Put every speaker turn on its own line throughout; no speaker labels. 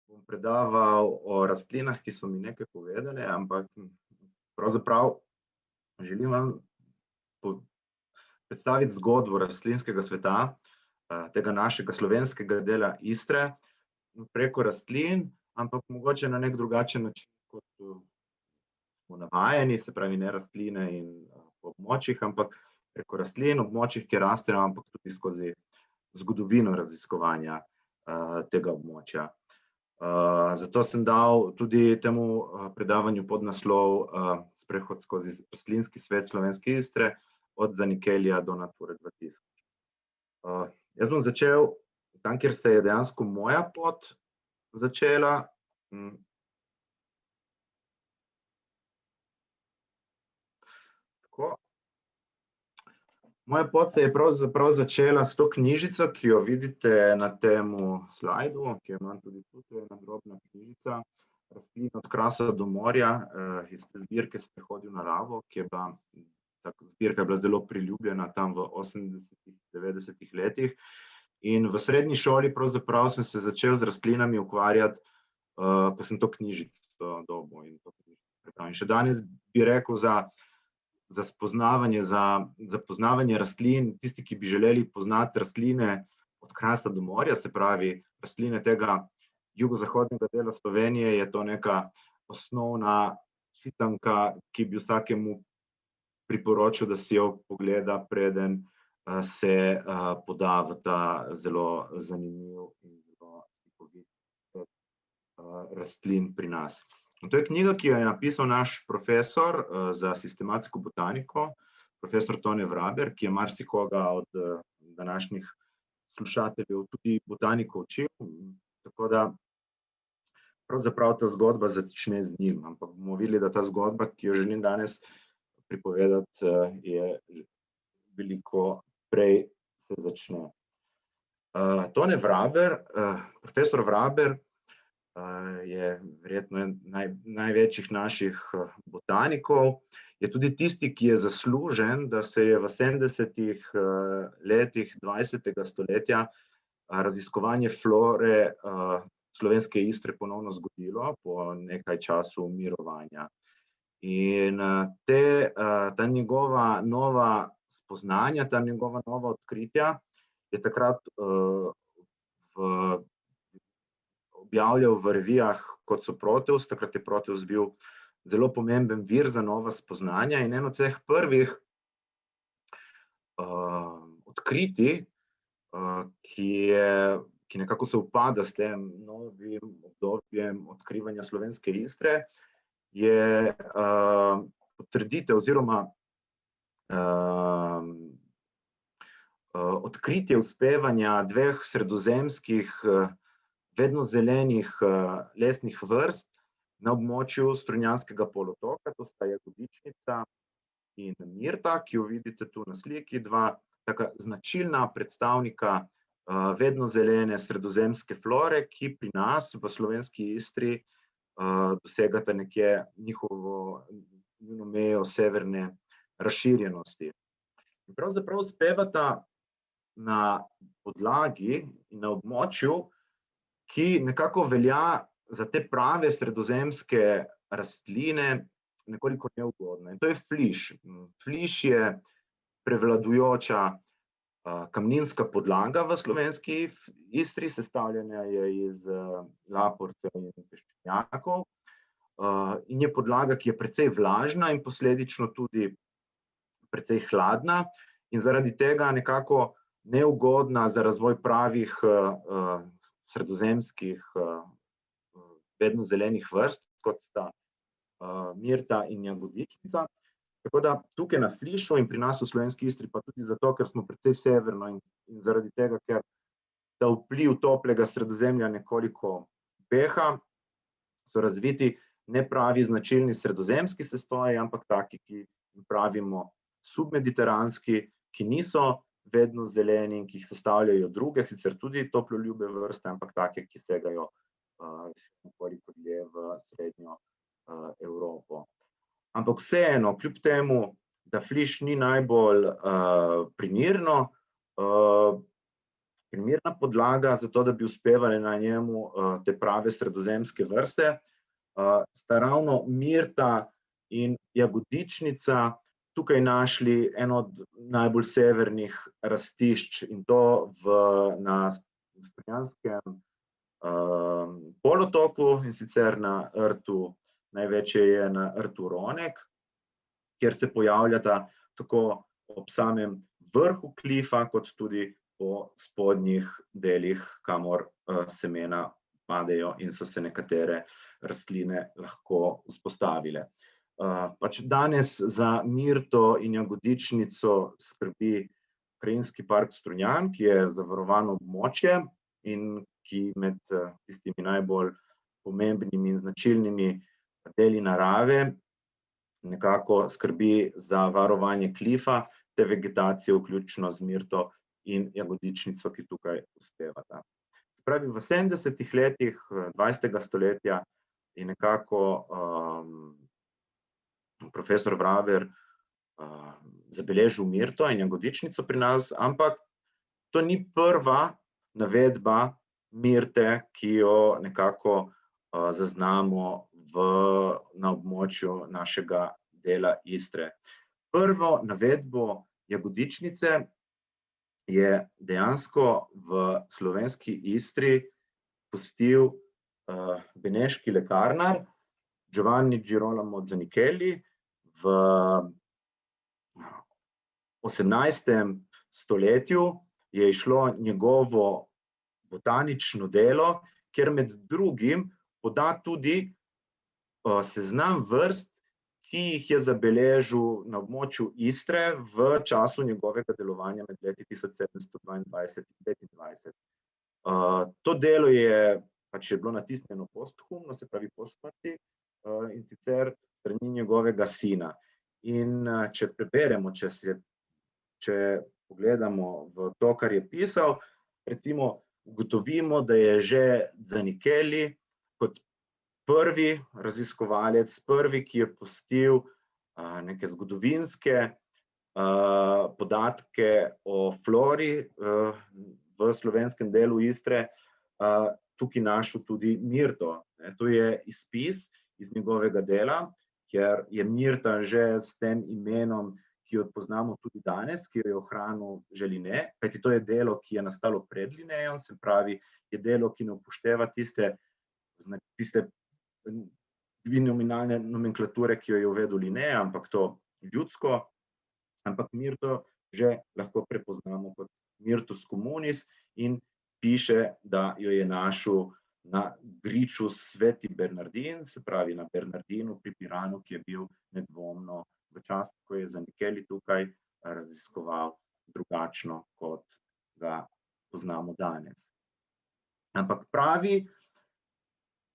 bom predaval o rastlinah, ki so mi nekaj povedale, ampak pravzaprav želim vam predstaviti zgodbo rastlinskega sveta, tega našega slovenskega dela Istre, preko rastlin, ampak mogoče na nek drugačen način, kot smo navajeni, se pravi ne rastline in po območjih, ampak preko rastlin, območjih, kjer rastejo, ampak tudi skozi zgodovino raziskovanja tega območja. Zato sem dal tudi temu predavanju podnaslov Sprehod skozi rastlinski svet Slovenske Istre od Zanikelija do Nature 2000. Jaz bom začel tam, kjer se je dejansko moja pot začela. Tako. Moja pot se je pravzaprav začela s to knjižico, ki jo vidite na tem slajdu, ki jo imam tudi tukaj, ena drobna knjižica, Rastline od krasa do morja, iz te zbirke Sprehodi v naravo, ki je bila, ta zbirka je bila zelo priljubljena tam v 80-ih, 90-ih letih. In v srednji šoli pravzaprav sem se začel z rastlinami ukvarjati, ko sem to knjižico dobil in to knjižico prebral. In še danes bi rekel za spoznavanje, za poznavanje rastlin, tisti, ki bi želeli poznati rastline od krasa do morja, se pravi rastline tega jugozahodnega dela Slovenije, je to neka osnovna čitanka, ki bi vsakemu priporočil, da si jo pogleda, preden se poda v ta zelo zanimiv in zelo slikovit svet rastlin pri nas. To je knjiga, ki jo je napisal naš profesor za sistematsko botaniko, profesor Tone Vraber, ki je marsikoga od današnjih slušateljev tudi botaniko učil. Tako da pravzaprav ta zgodba začne z njim, ampak bomo videli, da ta zgodba, ki jo želim danes pripovedati, je veliko prej se začne. Tone Vraber, profesor Vraber, je verjetno eden največjih naših botanikov, je tudi tisti, ki je zaslužen, da se je v 70-ih letih 20. stoletja raziskovanje flore Slovenske Istre ponovno zgodilo po nekaj času mirovanja. In ta njegova nova spoznanja, ta njegova nova odkritja je takrat objavljal v revijah, kot so Proteus. Takrat je Proteus bil zelo pomemben vir za nova spoznanja in eno od teh prvih odkritij, ki nekako se upada s tem novim obdobjem odkrivanja Slovenske Istre, je potrditev oziroma odkritje uspevanja dveh sredozemskih vedno zelenih lesnih vrst na območju Strunjanskega polotoka, to sta jagodičnica in mirta, ki jo vidite tu na sliki, dva taka značilna predstavnika vedno zelene sredozemske flore, ki pri nas v Slovenski Istri dosegata nekje njuno mejo severne razširjenosti. In pravzaprav uspevata na podlagi in na območju, ki nekako velja za te prave sredozemske rastline nekoliko neugodne. In to je fliš. Fliš je prevladujoča kamninska podlaga v Slovenski Istri, sestavljena je iz laporcev in peščenjakov, in je podlaga, ki je precej vlažna in posledično tudi precej hladna in zaradi tega nekako neugodna za razvoj pravih sredozemskih vedno zelenih vrst, kot sta mirta in jagodičnica. Tako da tukaj na flišu in pri nas v Slovenski Istri, pa tudi zato, ker smo precej severno in zaradi tega, ker ta vpliv toplega Sredozemlja nekoliko peha, so razviti ne pravi značilni sredozemski sestoji, ampak taki, ki pravimo submediteranski, ki niso vedno zeleni in ki jih sestavljajo druge, sicer tudi toploljube vrste, ampak take, ki segajo nekoliko dlje v srednjo Evropo. Ampak vseeno, kljub temu, da fliš ni najbolj primerno, primerna podlaga za to, da bi uspevali na njemu te prave sredozemske vrste, sta ravno mirta in jagodičnica tukaj našli eno od najbolj severnih rastišč, in to na Strunjanskem polotoku, in sicer na rtu, največje je na rtu Ronek, kjer se pojavljata tako ob samem vrhu klifa, kot tudi po spodnjih delih, kamor semena padejo in so se nekatere rastline lahko vzpostavile. Pač danes za mirto in jagodičnico skrbi Krajinski park Strunjan, ki je zavarovano območje in ki med tistimi najbolj pomembnimi in značilnimi deli narave nekako skrbi za varovanje klifa te vegetacije, vključno z mirto in jagodičnico, ki tukaj uspevata. Se pravi, v 70. letih 20. stoletja je nekako profesor Vraber zabeležil mirto in jagodičnico pri nas, ampak to ni prva navedba mirte, ki jo nekako zaznamo na območju našega dela Istre. Prvo navedbo jagodičnice je dejansko v slovenski Istri pustil beneški lekarnar Giovanni Girolamo Zanichelli v 18. stoletju. Je išlo njegovo botanično delo, kjer med drugim poda tudi seznam vrst, ki jih je zabeležil na območju Istre v času njegovega delovanja med leti 1722 in 1725. To delo je bilo natisnjeno posthumno, se pravi po smrti, in sicer strani njegovega sina. In če preberemo, če pogledamo v to, kar je pisal, recimo ugotovimo, da je že Zanichelli kot prvi raziskovalec, prvi, ki je pustil neke zgodovinske podatke o flori v slovenskem delu Istre, tukaj našel tudi mirto. To je izpis iz njegovega dela, ker je mirta že s tem imenom, ki jo poznamo tudi danes, ki jo je ohranil že Linné, kajti to je delo, ki je nastalo pred Linnéjem, se pravi, je delo, ki ne upošteva tiste binominalne nomenklature, ki jo je uvedel Linné, ampak to ljudsko, ampak mirto že lahko prepoznamo kot Mirtus communis in piše, da jo je našel na griču Sveti Bernardin, se pravi na Bernardinu pri Piranu, ki je bil nedvomno v času, ko je Zanichelli tukaj raziskoval, drugačno, kot ga poznamo danes. Ampak pravi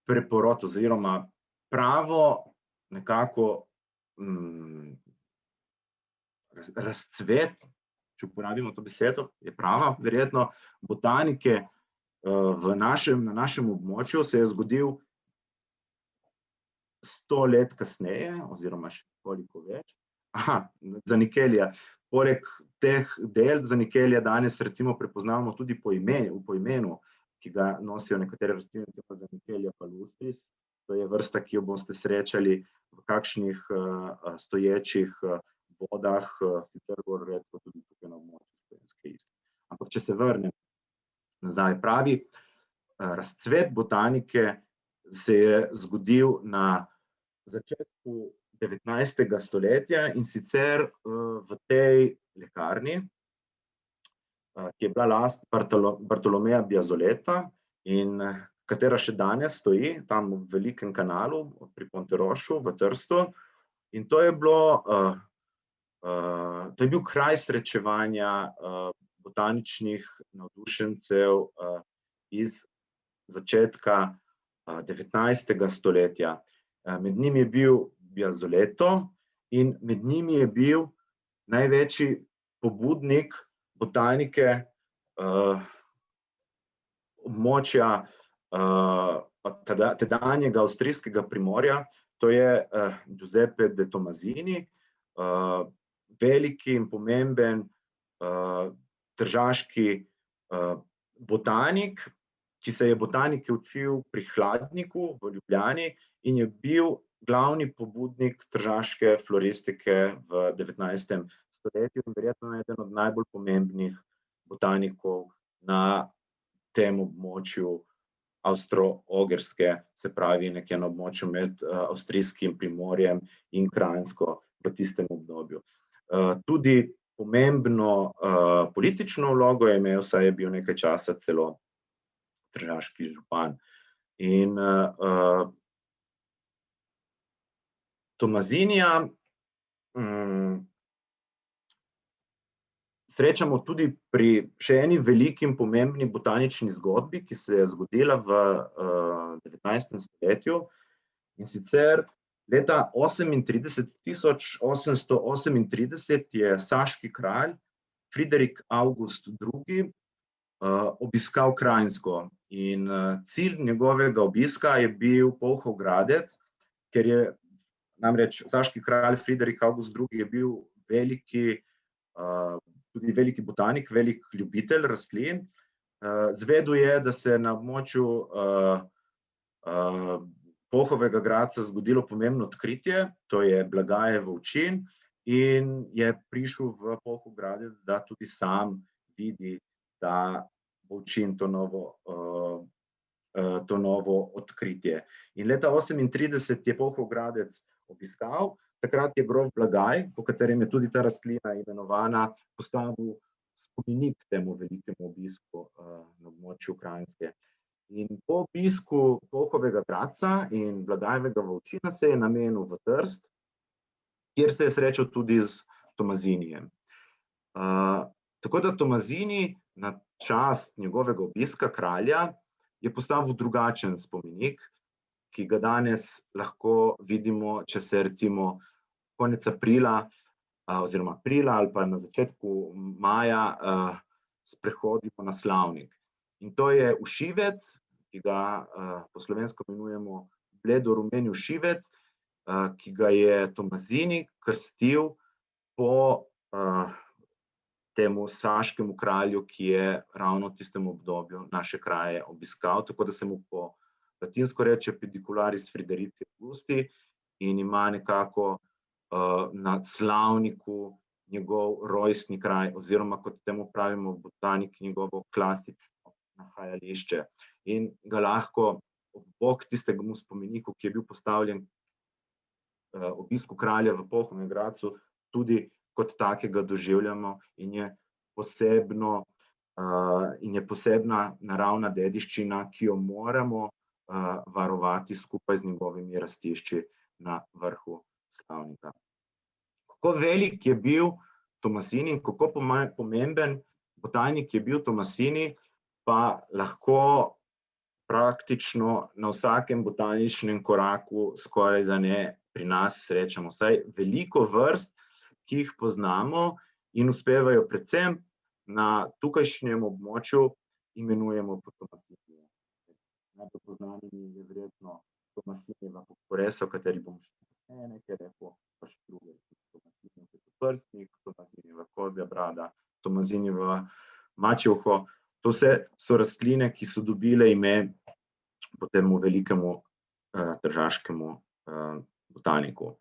preporod oziroma pravo nekako razcvet, če uporabimo to besedo, je prava, verjetno, botanike na našem območju se je zgodil 100 let kasneje, oziroma še koliko več. Zanichellija. Poleg teh del Zanichellija danes recimo prepoznamo tudi po imenu, ki ga nosijo nekatere rastline, Zanichellija palustris. To je vrsta, ki jo boste srečali v kakšnih stoječih vodah, sicer bolj redko tudi tukaj na območju Slovenske Istre. Ampak če se vrnem nazaj, pravi razcvet botanike se je zgodil na začetku 19. stoletja, in sicer v tej lekarni, ki je bila last Bartolomeja Biazoleta in katera še danes stoji tam v Velikem kanalu pri Ponterošu v Trstu. In to je bil kraj srečevanja botaničnih navdušencev iz začetka 19. stoletja. Med njimi je bil Biazoleto in med njimi je bil največji pobudnik botanike območja tedanjega avstrijskega Primorja, to je Giuseppe de Tommasini, veliki in pomemben tržaški botanik, ki se je botanike učil pri Hladniku v Ljubljani in je bil glavni pobudnik tržaške floristike v 19. stoletju in verjetno eden od najbolj pomembnih botanikov na tem območju Avstro-Ogrske, se pravi nekje na območju med avstrijskim Primorjem in Kranjsko v tistem obdobju. Tudi pomembno politično vlogo je imel, saj je bil nekaj časa celo tržaški župan. In Tomazinija srečamo tudi pri še eni veliki in pomembni botanični zgodbi, ki se je zgodila v 19. stoletju, in sicer leta 1838 je saški kralj Friderik August II. Obiskal Kranjsko in cilj njegovega obiska je bil Polhov gradec, ker je namreč saški kralj Friderik August II. Je bil tudi veliki botanik, velik ljubitelj rastlin. Zvedel je, da se na območju Polhovega gradca zgodilo pomembno odkritje, to je Blagajev ovčin, in je prišel v Polhov gradec, da tudi sam vidi ta ovčin, to novo odkritje. In leta 1838 je Polhov gradec obiskal, takrat je grof Blagaj, po katerem je tudi ta rastlina imenovana, postavil spomenik temu velikemu obisku na območju Kranjske. In po obisku Polhovega gradca in Blagajevega ovčina se je namenil v Trst, kjer se je srečal tudi z Tomazinijem. Tako da Tomazini na čast njegovega obiska kralja je postavil drugačen spomenik, ki ga danes lahko vidimo, če se recimo konec aprila oziroma aprila ali pa na začetku maja sprehodimo na Slavnik. In to je ušivec, ki ga po slovensko imenujemo bledo-rumeni ušivec, ki ga je Tomazini krstil po temu saškemu kralju, ki je ravno v tistem obdobju naše kraje obiskal, tako da se mu po latinsko reče Pedicularis Friderici Augusti in ima nekako na Slavniku njegov rojstni kraj, oziroma kot temu pravimo botaniki, njegovo klasično nahajališče. In ga lahko ob bok tistemu spomeniku, ki je bil postavljen obisku kralja v Polhovem gradcu, tudi kot takega doživljamo in je posebna naravna dediščina, ki jo moramo varovati skupaj z njegovimi rastišči na vrhu Slavnika. Kako velik je bil Tomazini in kako pomemben botanik je bil Tomazini, pa lahko praktično na vsakem botaničnem koraku skoraj da ne pri nas srečamo. Vsaj veliko vrst, ki jih poznamo in uspevajo predvsem na tukajšnjem območju, imenujemo po Tomaziniju. Najbolj poznani je verjetno Tomasinjeva pokoresa, o kateri bom še nekaj rekel, pa še druge, Tomasinjev petoprstnik, Tomasinjeva kozja brada, Tomasinjeva mačje uho. To vse so rastline, ki so dobile ime po temu velikemu tržaškemu botaniku.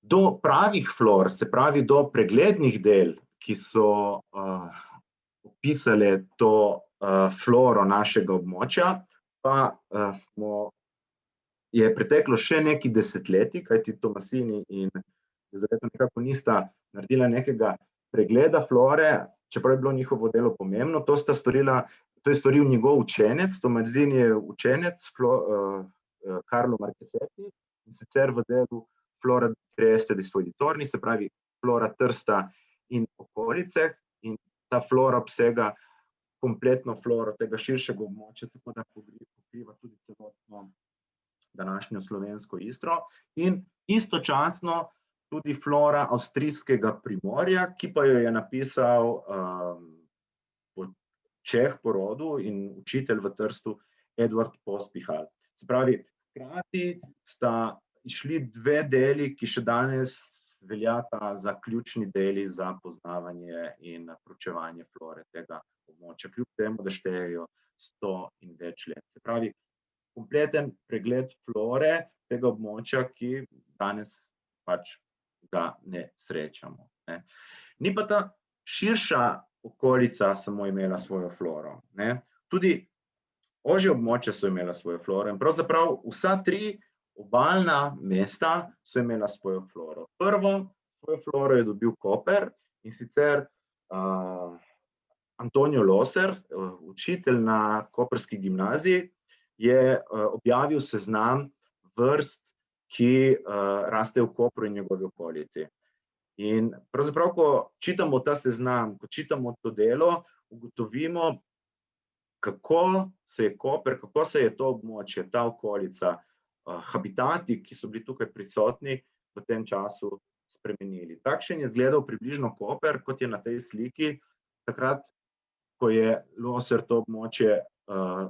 Do pravih flor, se pravi do preglednih del, ki so opisale to floro našega območja, pa je preteklo še nekaj desetletij, kajti Tomasini in Elizabeta nekako nista naredila nekega pregleda flore, čeprav je bilo njihovo delo pomembno. To je storil njegov učenec, Tomazini je učenec Carlo Marcheseti, in sicer v delu Flora di Trieste dei suoi dintorni, se pravi flora Trsta in okolice, in ta flora obsega kompletno floro tega širšega območja, tako da pokriva tudi celotno današnjo slovensko Istro, in istočasno tudi flora avstrijskega Primorja, ki pa jo je napisal Čeh po rodu in učitelj v Trstu Eduard Pospíšal. Se pravi, hkrati sta išli dve deli, ki še danes veljata za ključni deli za poznavanje in proučevanje flore tega območja, kljub temu, da štejejo 100 in več let. Se pravi, kompleten pregled flore tega območja, ki danes pač ga ne srečamo. Ne. Ni pa ta širša okolica samo imela svojo floro. Ne. Tudi ožja območja so imela svojo floro in pravzaprav vsa 3 obalna mesta so imela svojo floro. Prvo svojo floro je dobil Koper, in sicer Antonijo Loser, učitelj na koprski gimnaziji, je objavil seznam vrst, ki rastejo v Kopru in njegovi okolici. In pravzaprav, ko čitamo ta seznam, ko čitamo to delo, ugotovimo, kako se je Koper, kako se je to območje, ta okolica, habitati, ki so bili tukaj prisotni, v tem času spremenili. Takšen je izgledal približno Koper, kot je na tej sliki, takrat, ko je Loser to območje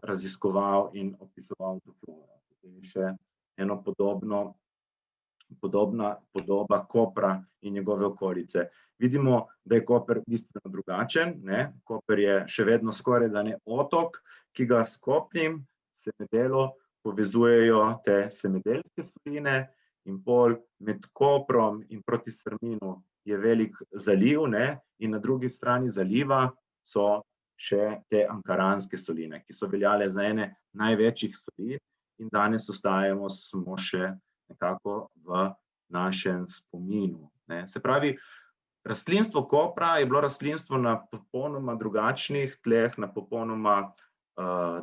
raziskoval in opisoval to floro. Potem je še eno podoba Kopra in njegove okolice. Vidimo, da je Koper bistveno drugačen, ne. Koper je še vedno skorajda ne otok, ki ga s kopnim semedelo povezujejo te semedelske soline, in pol med Koprom in proti Strminu je velik zaliv, ne, in na drugi strani zaliva so še te ankaranske soline, ki so veljale za ene največjih solin in danes ostajamo samo še nekako v našem spominu. Ne. Se pravi, rastlinstvo Kopra je bilo rastlinstvo na popolnoma drugačnih tleh, na popolnoma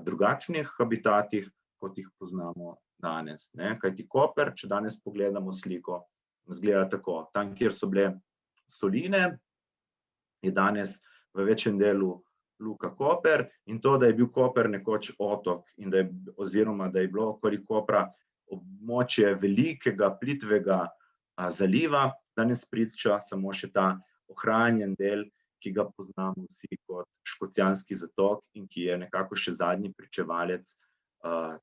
drugačnih habitatih, kot jih poznamo danes. Ne. Kajti Koper, če danes pogledamo sliko, izgleda tako. Tam, kjer so bile soline, je danes v večjem delu Luka Koper, in to, da je bil Koper nekoč otok in oziroma da je bilo okoli Kopra območje velikega, plitvega zaliva, danes priča samo še ta ohranjen del, ki ga poznamo vsi kot Škocjanski zatok in ki je nekako še zadnji pričevalec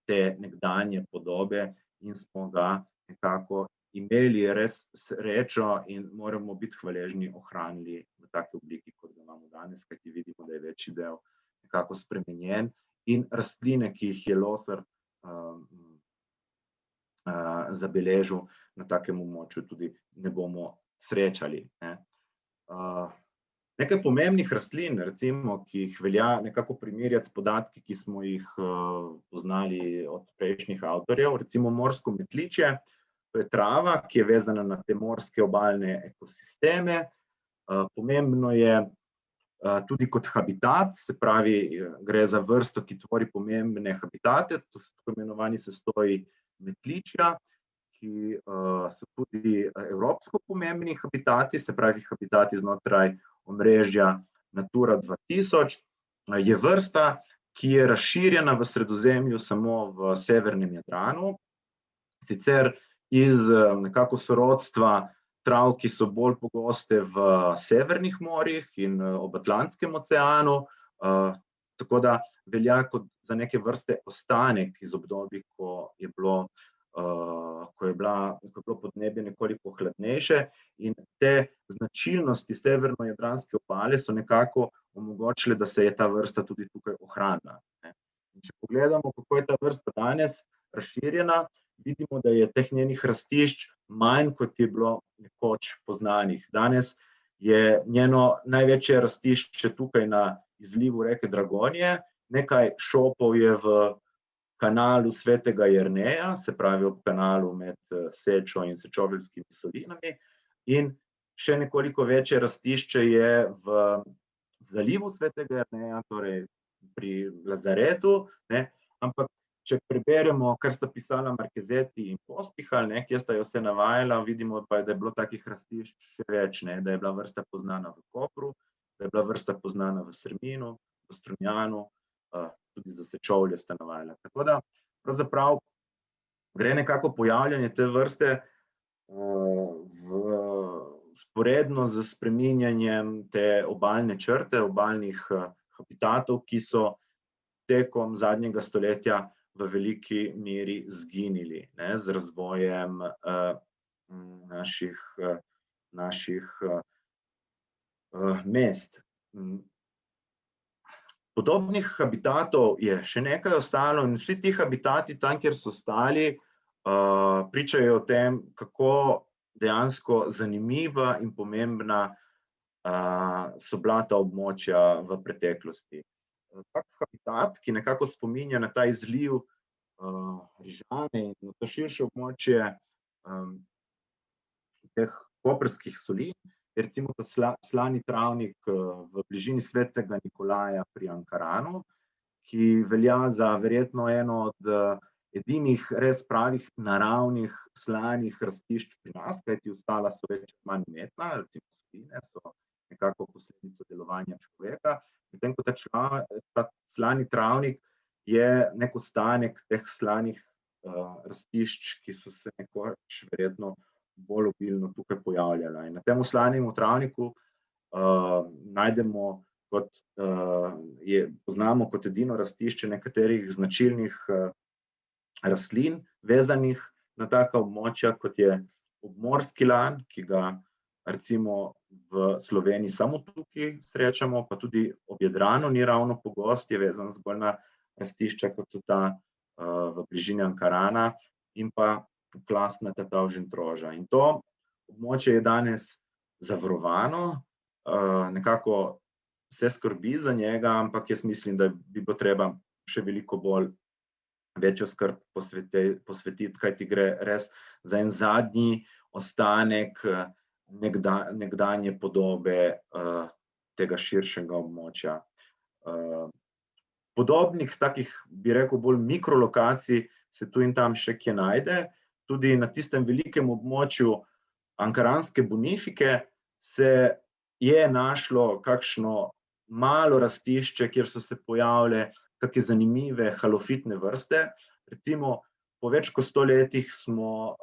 te nekdanje podobe, in smo ga nekako imeli res srečo in moramo biti hvaležni, ohranili v taki obliki, kot ga imamo danes, kajti vidimo, da je večji del nekako spremenjen in rastline, ki jih je Loser zabeležil, na takem območju tudi ne bomo srečali. Ne. Nekaj pomembnih rastlin, recimo, ki jih velja nekako primerjati s podatki, ki smo jih poznali od prejšnjih avtorjev, recimo morsko metličje, to je trava, ki je vezana na te morske obalne ekosisteme. Pomembno je tudi kot habitat, se pravi, gre za vrsto, ki tvori pomembne habitate, to so tako imenovani sestoji metličja, ki so tudi evropsko pomembni habitati, se pravi habitati znotraj omrežja Natura 2000. Je vrsta, ki je razširjena v Sredozemlju samo v severnem Jadranu, sicer iz nekako sorodstva trav, ki so bolj pogoste v severnih morjih in ob Atlantskem oceanu, tako da velja kot za neke vrste ostanek iz obdobij, ko je bilo podnebje nekoliko hladnejše, in te značilnosti severnojadranske obale so nekako omogočile, da se je ta vrsta tudi tukaj ohranila. Če pogledamo, kako je ta vrsta danes razširjena, vidimo, da je teh njenih rastišč manj, kot je bilo nekoč poznanih. Danes je njeno največje rastišče tukaj na izlivu reke Dragonje, nekaj šopov je v kanalu Svetega Jerneja, se pravi ob kanalu med Sečo in Sečoveljskimi solinami, in še nekoliko večje rastišče je v zalivu Svetega Jerneja, torej pri Lazaretu, ne, ampak če preberemo, kar sta pisala Marquesetti in Pospíchal, ne, kjer sta jo vse navajala, vidimo pa, da je bilo takih rastišč še več, ne, da je bila vrsta poznana v Kopru, da je bila vrsta poznana v Strminu, v Strunjanu, tudi za Sečovlje sta navajala. Tako da pravzaprav gre nekako pojavljanje te vrste vzporedno s spreminjanjem te obalne črte, obalnih habitatov, ki so tekom zadnjega stoletja v veliki meri izginili, ne, z razvojem naših naših mest. Podobnih habitatov je še nekaj ostalo in vsi ti habitati tam, kjer so ostali, pričajo o tem, kako dejansko zanimiva in pomembna so bila ta območja v preteklosti. Tak habitat, ki nekako spominja na ta izliv Rižane in na to širše območje teh koprskih solin, recimo ta slani travnik v bližini Svetega Nikolaja pri Ankaranu, ki velja za verjetno eno od edinih res pravih naravnih slanih rastišč pri nas, kajti ostala so več ali manj umetna, recimo soline so nekako posledica delovanja človeka, medtem ko ta slani travnik je nek ostanek teh slanih rastišč, ki so se nekoč verjetno bolj obilno tukaj pojavljala. In na tem slanem travniku najdemo poznamo kot edino rastišče nekaterih značilnih rastlin, vezanih na taka območja, kot je obmorski lan, ki ga recimo v Sloveniji samo tukaj srečamo, pa tudi ob Jadranu ni ravno pogost, je vezan zgolj na rastišča, kot so ta v bližini Ankarana in pa klasna Tatavž-in-Troža. In to območje je danes zavarovano, nekako se skrbi za njega, ampak jaz mislim, da bi bilo treba še veliko bolj večjo skrb posvetiti, kajti gre res za en zadnji ostanek nekdanje podobe tega širšega območja. Podobnih takih, bi rekel, bolj mikrolokacij se tu in tam še kje najde. Tudi na tistem velikem območju Ankaranske Bonifike se je našlo kakšno malo rastišče, kjer so se pojavile kakšne zanimive halofitne vrste. Recimo, po več kot 100 letih smo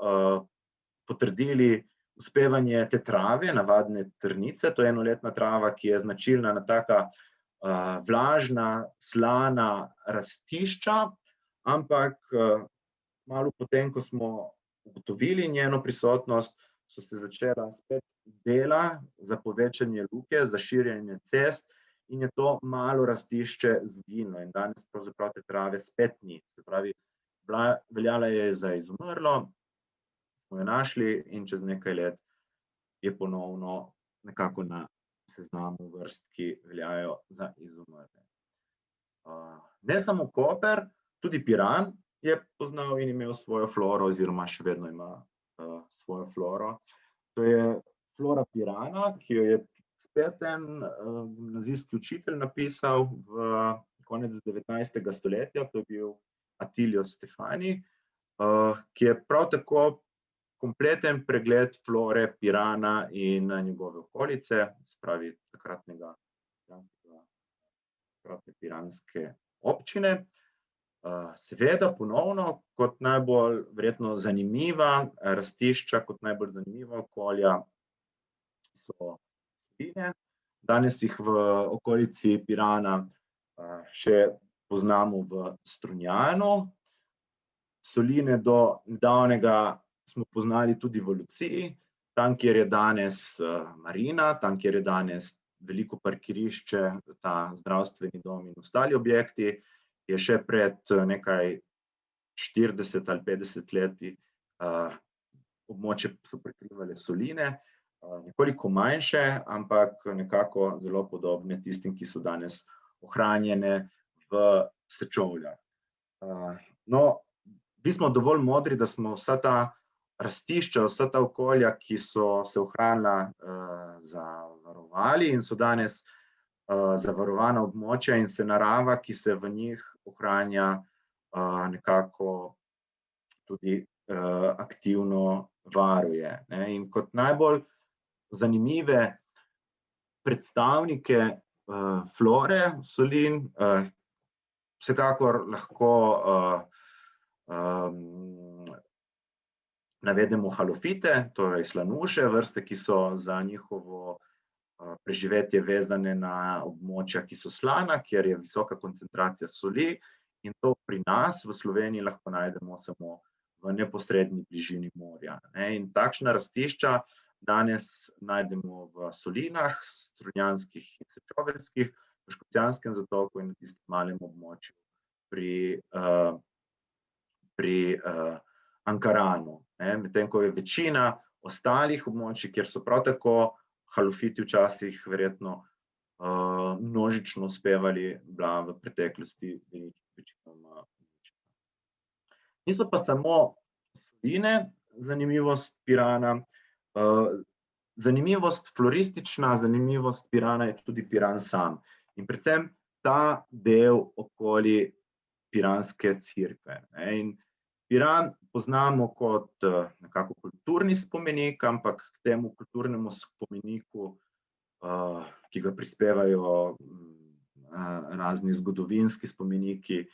potrdili uspevanje te trave, navadne trnice, to je enoletna trava, ki je značilna na taka vlažna, slana rastišča, ampak malo potem, ko smo ugotovili njeno prisotnost, so se začela spet dela za povečanje luke, za širjenje cest in je to malo rastišče zginilo in danes pravzaprav te trave spet ni. Se pravi, veljala je za izumrlo, smo jo našli in čez nekaj let je ponovno nekako na seznamu vrst, ki veljajo za izumrle. Ne samo koper, tudi piran je poznal in imel svojo floro oziroma še vedno ima svojo floro. To je flora pirana, ki jo je spet en gimnazijski učitelj napisal v konec 19. stoletja, to je bil Attilio Stefani, ki je prav tako kompleten pregled flore Pirana in njegove okolice, se pravi takratne piranske občine. Seveda ponovno kot najbolj verjetno zanimiva rastišča, kot najbolj zanimiva okolja so soline. Danes jih v okolici Pirana še poznamo v Strunjanu. Soline do nedavnega smo poznali tudi v Luciji, tam, kjer je danes marina, tam, kjer je danes veliko parkirišče, ta zdravstveni dom in ostali objekti, je še pred nekaj 40 ali 50 leti območje so prekrivale soline, nekoliko manjše, ampak nekako zelo podobne tistim, ki so danes ohranjene v Sečovljah. No, bili smo dovolj modri, da smo vsa ta rastišča, vsa ta okolja, ki so se ohranila, zavarovali in so danes zavarovana območja in se narava, ki se v njih ohranja, nekako tudi aktivno varuje. In kot najbolj zanimive predstavnike flore solin vsekakor lahko navedemo halofite, torej slanuše, vrste, ki so za njihovo preživetje vezane na območja, ki so slana, kjer je visoka koncentracija soli, in to pri nas v Sloveniji lahko najdemo samo v neposredni bližini morja. In takšna rastišča danes najdemo v solinah, strunjanskih in sečoveljskih, v Škocjanskem zatoku in na tistem malem območju pri Ankaranu. Medtem ko je večina ostalih območij, kjer so prav tako halofiti včasih verjetno množično uspevali, bila v preteklosti večinoma. Niso pa samo soline zanimivost Pirana, floristična zanimivost Pirana je tudi Piran sam. In predvsem ta del okoli piranske cerkve. In Piran poznamo kot nekako kulturni spomenik, ampak k temu kulturnemu spomeniku, ki ga prispevajo razni zgodovinski spomeniki,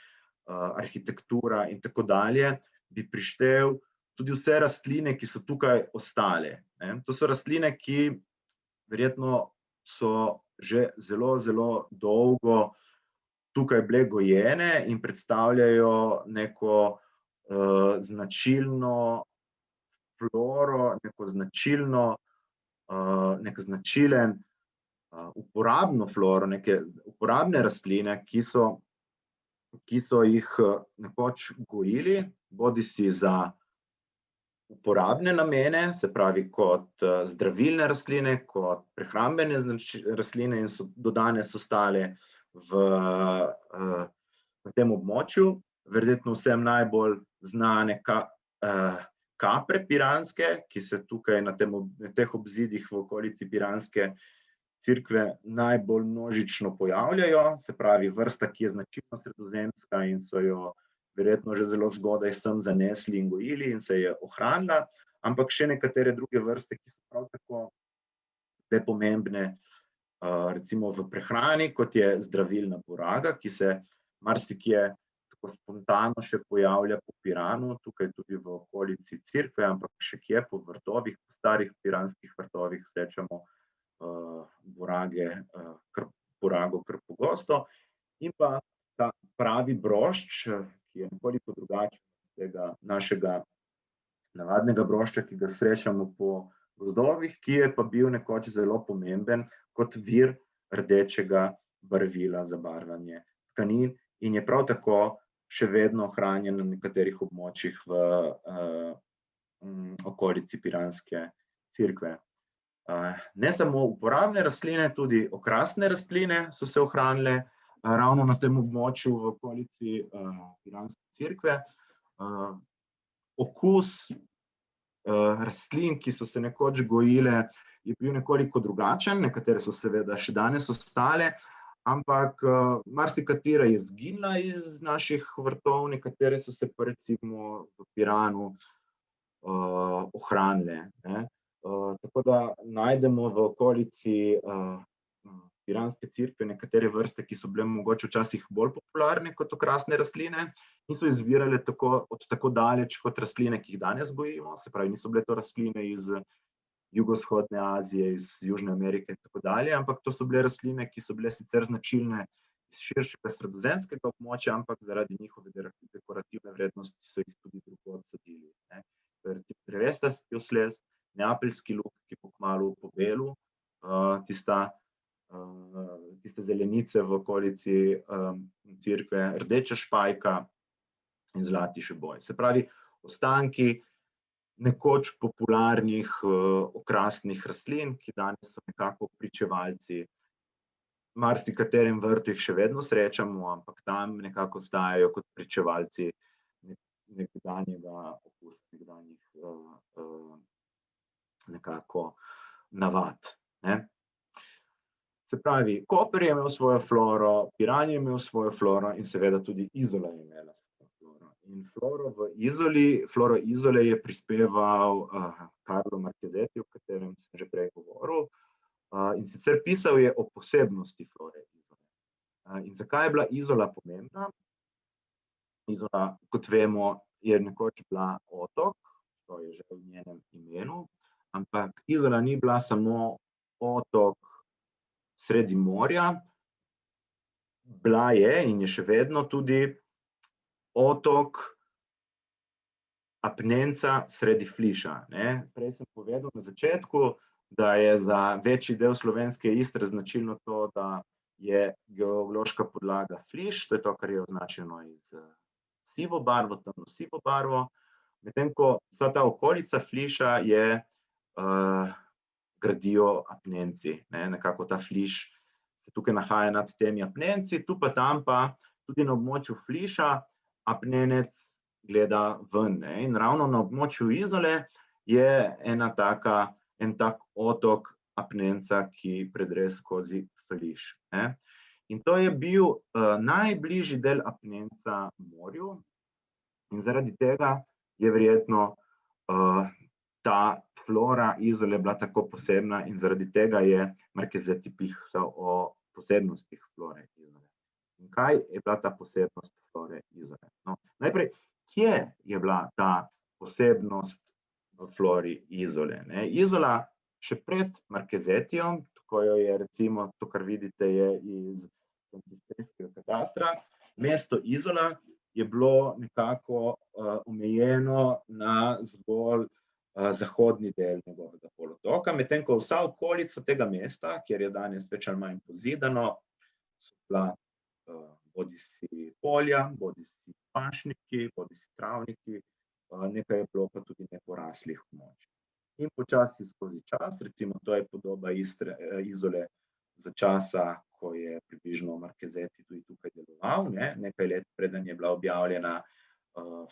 arhitektura in tako dalje, bi prištel tudi vse rastline, ki so tukaj ostale. To so rastline, ki verjetno so že zelo, zelo dolgo tukaj bile gojene in predstavljajo neko značilno floro, nek značilen uporabno floro, neke uporabne rastline, ki so jih nekoč gojili, bodisi za uporabne namene, se pravi kot zdravilne rastline, kot prehrambene rastline in so do danes ostale na tem območju. Verjetno vsem najbolj znane kapre piranske, ki se tukaj na teh obzidih v okolici piranske cerkve najbolj množično pojavljajo, se pravi vrsta, ki je značilno sredozemska in so jo verjetno že zelo zgodaj sem zanesli in gojili in se je ohranila, ampak še nekatere druge vrste, ki so prav tako bile pomembne, recimo v prehrani, kot je zdravilna boraga, ki se marsikje tako spontano še pojavlja po Piranu, tukaj tudi v okolici cerkve, ampak še kje po vrtovih, po starih piranskih vrtovih srečamo borago kar pogosto. In pa ta pravi brošč, ki je nekoliko drugačen od tega našega navadnega brošča, ki ga srečamo po gozdovih, ki je pa bil nekoč zelo pomemben kot vir rdečega barvila za barvanje tkanin in je prav tako še vedno ohranjen na nekaterih območjih v okolici piranske cerkve. Ne samo uporabne rastline, tudi okrasne rastline so se ohranile ravno na tem območju v okolici piranske cerkve. Okus rastlin, ki so se nekoč gojile, je bil nekoliko drugačen, nekatere so seveda še danes ostale, ampak marsikatera je izginila iz naših vrtov, nekatere so se pa recimo v Piranu ohranile. Tako da najdemo v okolici piranske cerkve nekatere vrste, ki so bile mogoče včasih bolj popularne kot okrasne rastline, niso izvirale od tako daleč kot rastline, ki jih danes gojimo, se pravi, niso bile to rastline iz jugovzhodne Azije, iz Južne Amerike in tako dalje, ampak to so bile rastline, ki so bile sicer značilne iz širšega sredozemskega območja, ampak zaradi njihove dekorativne vrednosti so jih tudi drugod sadili. Drevesasti osles, neapeljski luk, ki bo kmalu pobelil, tiste zelenice v okolici cerkve, rdeča špajka in zlati šeboj. Se pravi, ostanki nekoč popularnih okrasnih rastlin, ki danes so nekako pričevalci. Marsikaterem vrtu jih še vedno srečamo, ampak tam nekako ostajajo kot pričevalci nekdanjega okusa, nekdanjih nekako navad. Se pravi, Koper je imel svojo floro, Piran je imel svojo floro in seveda tudi Izola je imela svojo floro. In floro Izole je prispeval Carlo Marcheseti, o katerem sem že prej govoril, in sicer pisal je o posebnosti flore Izole. In zakaj je bila Izola pomembna? Izola, kot vemo, je nekoč bila otok, to je že v njenem imenu, ampak Izola ni bila samo otok sredi morja, bila je in je še vedno tudi otok apnenca sredi fliša. Ne. Prej sem povedal na začetku, da je za večji del slovenske Istre značilno to, da je geološka podlaga fliš, to je to, kar je označeno iz sivo barvo, temno sivo barvo, medtem ko vsa ta okolica fliša gradijo apnenci. Ne. Nekako ta fliš se tukaj nahaja nad temi apnenci, tu pa tam pa tudi na območju fliša apnenec gleda ven. Ne. In ravno na območju Izole je en tak otok apnenca, ki predre skozi fliš. Ne. In to je bil najbližji del apnenca morju in zaradi tega je verjetno ta flora Izole bila tako posebna in zaradi tega je Marquesetti pisal o posebnostih flore Izole. In kaj je bila ta posebnost flore Izole? No, najprej, kje je bila ta posebnost v flori Izole? Ne? Izola še pred Marquesettijem, ko jo je recimo, to kar vidite je iz franciskanskega katastra, mesto Izola je bilo nekako omejeno na zgolj zahodni del njegovega polotoka, medtem ko vsa okolica tega mesta, kjer je danes več ali manj pozidano, so bila bodisi polja, bodisi pašniki, bodisi travniki, nekaj je bilo pa tudi neporaslih območij. In počasi skozi čas, recimo to je podoba Izole za časa, ko je približno Marquesetti tudi tukaj deloval, ne, nekaj let preden je bila objavljena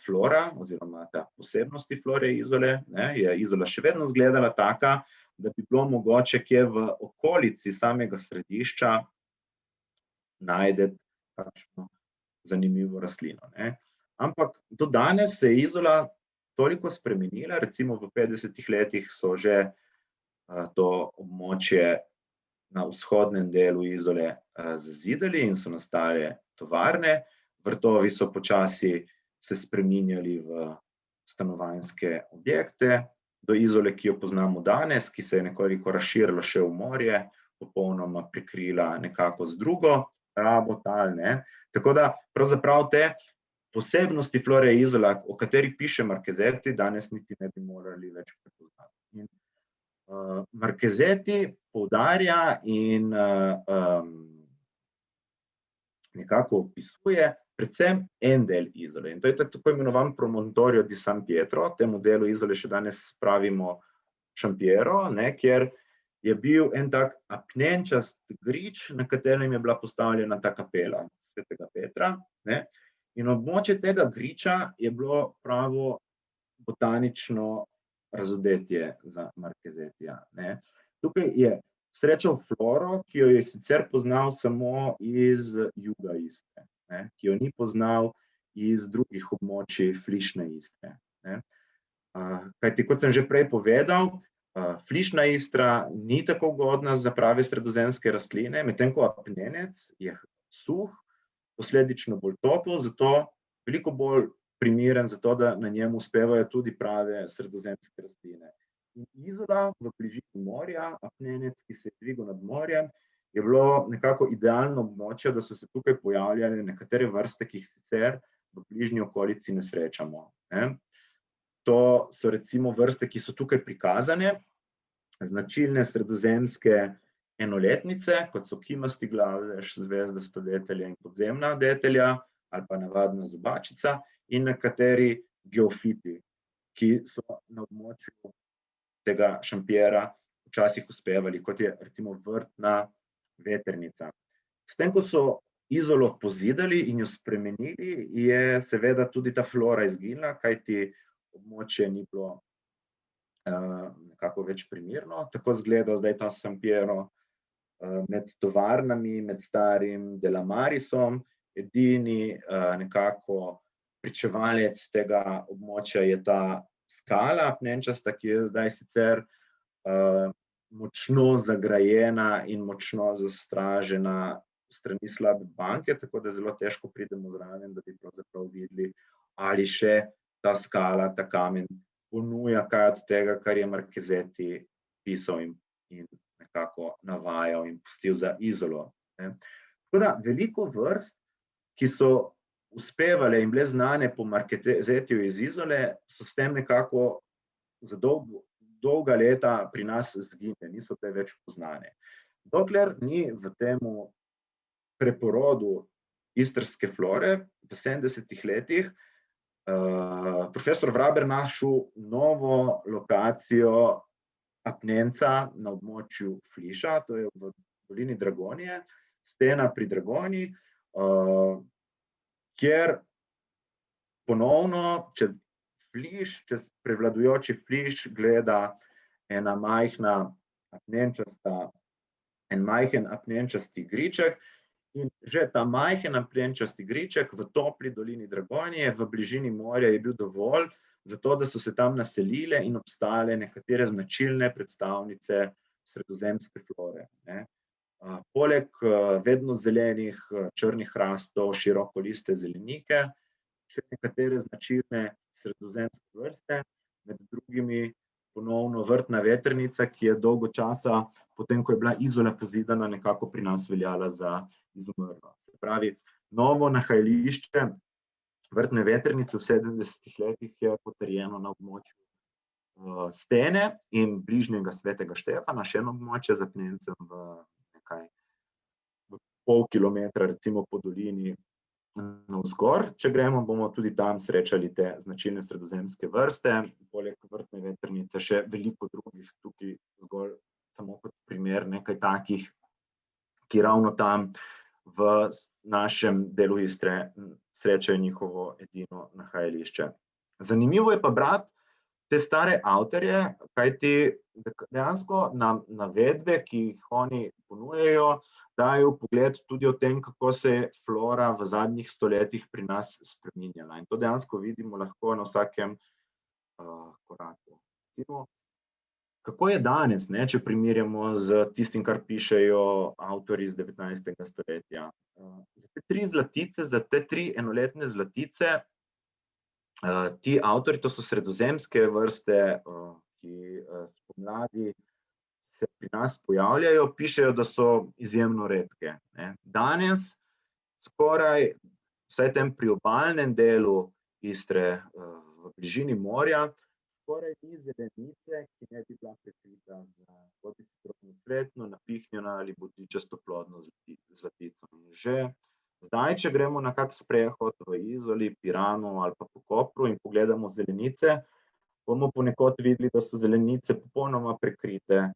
flora oziroma ta posebnosti flore Izole, ne, je Izola še vedno izgledala taka, da bi bilo mogoče kje v okolici samega središča najti kakšno zanimivo rastlino. Ne. Ampak do danes se je Izola toliko spremenila, recimo v 50 letih so že to območje na vzhodnem delu Izole zazidali in so nastale tovarne, vrtovi so počasi se spreminjali v stanovanjske objekte, do Izole, ki jo poznamo danes, ki se je nekoliko razširila še v morje, popolnoma prekrila nekako z drugo rabo tal, ne. Tako da pravzaprav te posebnosti flore Izola, o katerih piše Marquesetti, danes niti ne bi morali več prepoznati. In Marquesetti poudarja in nekako opisuje predvsem en del Izole. In to je tako imenovan Promontorio di San Pietro, temu delu Izole še danes pravimo Champiero, ne, kjer je bil en tak apnenčast grič, na katerem je bila postavljena ta kapela svetega Petra, ne. In območje tega griča je bilo pravo botanično razodetje za Marquesettija, ne. Tukaj je srečal floro, ki jo je sicer poznal samo iz juga Istre, ne, ki jo ni poznal iz drugih območij flišne Istre, ne. Kajti, kot sem že prej povedal, flišna Istra ni tako ugodna za prave sredozemske rastline, medtem ko apnenec je suh, posledično bolj topel, zato veliko bolj primeren za to, da na njem uspevajo tudi prave sredozemske rastline. In Izola v bližini morja, apnenec, ki se je dvigal nad morjem, je bilo nekako idealno območje, da so se tukaj pojavljale nekatere vrste, ki jih sicer v bližnji okolici ne srečamo, ne. To so recimo vrste, ki so tukaj prikazane, značilne sredozemske enoletnice, kot so kimasti glavež, zvezdasto detelje in podzemna detelja, ali pa navadna zobačica, in nekateri geofiti, ki so na območju tega Champiera včasih uspevali, kot je recimo vrtna vetrnica. S tem, ko so Izolo pozidali in jo spremenili, je seveda tudi ta flora izginila, kajti območje ni bilo nekako več primerno. Tako izgleda zdaj ta San Piero med tovarnami, med starim Delamarisom. Edini nekako pričevalec tega območja je ta skala apnenčasta, ki je zdaj sicer močno zagrajena in močno zastražena strani slabe banke, tako da zelo težko pridemo zraven, da bi pravzaprav videli, ali še ta skala, ta kamen ponuja kaj od tega, kar je Marquesetti pisal in nekako navajal in pustil za Izolo, ne. Tako da veliko vrst, ki so uspevale in bile znane po markezetju iz Izole, so s tem nekako za dolga leta pri nas zginile, niso te več poznane. Dokler ni v temu preporodu istrske flore v 70. letih profesor Vraber našel novo lokacijo apnenca na območju Fliša, to je v dolini Dragonije, stena pri Dragoni, kjer ponovno čez Fliš, čez prevladujoči Fliš gleda en majhen apnenčasti griček. In že ta majhen apnenčasti griček v topli dolini Dragonije, v bližini morja, je bil dovolj za to, da so se tam naselile in obstale nekatere značilne predstavnice sredozemske flore. Poleg vedno zelenih črnih hrastov, širokoliste zelenike, še nekatere značilne sredozemske vrste, med drugimi ponovno vrtna vetrnica, ki je dolgo časa, potem ko je bila Izola pozidana, nekako pri nas veljala za izumrlo. Se pravi, novo nahajališče vrtne vetrnice v 70. letih je potrjeno na območju Stene in bližnjega Svetega Štefana, še eno območje z apnencem v pol kilometra recimo po dolini navzgor. Če gremo, bomo tudi tam srečali te značilne sredozemske vrste, poleg vrtne vetrnice še veliko drugih, tukaj zgolj samo kot primer nekaj takih, ki ravno tam v našem delu Istre srečajo njihovo edino nahajališče. Zanimivo je pa brati te stare avtorje, kajti dejansko navedbe, ki jih oni ponujajo, dajo pogled tudi o tem, kako se je flora v zadnjih stoletjih pri nas spreminjala. In to dejansko vidimo lahko na vsakem koraku. Recimo, kako je danes, če primerjamo z tistim, kar pišejo avtorji iz 19. stoletja. Za te tri zlatice, za te tri enoletne zlatice, ti avtorji, to so sredozemske vrste, ki spomladi se pri nas pojavljajo, pišejo, da so izjemno redke. Danes skoraj, vsaj tem priobalnem delu Istre v bližini morja, skoraj ni zelenice, ki ne bi bila prekrita z bodisi drobnocvetno, napihnjeno ali bodičasto plodno zlatico. Že zdaj, če gremo na kak sprehod v Izoli, Piranu ali pa po Kopru in pogledamo zelenice, bomo ponekod videli, da so zelenice popolnoma prekrite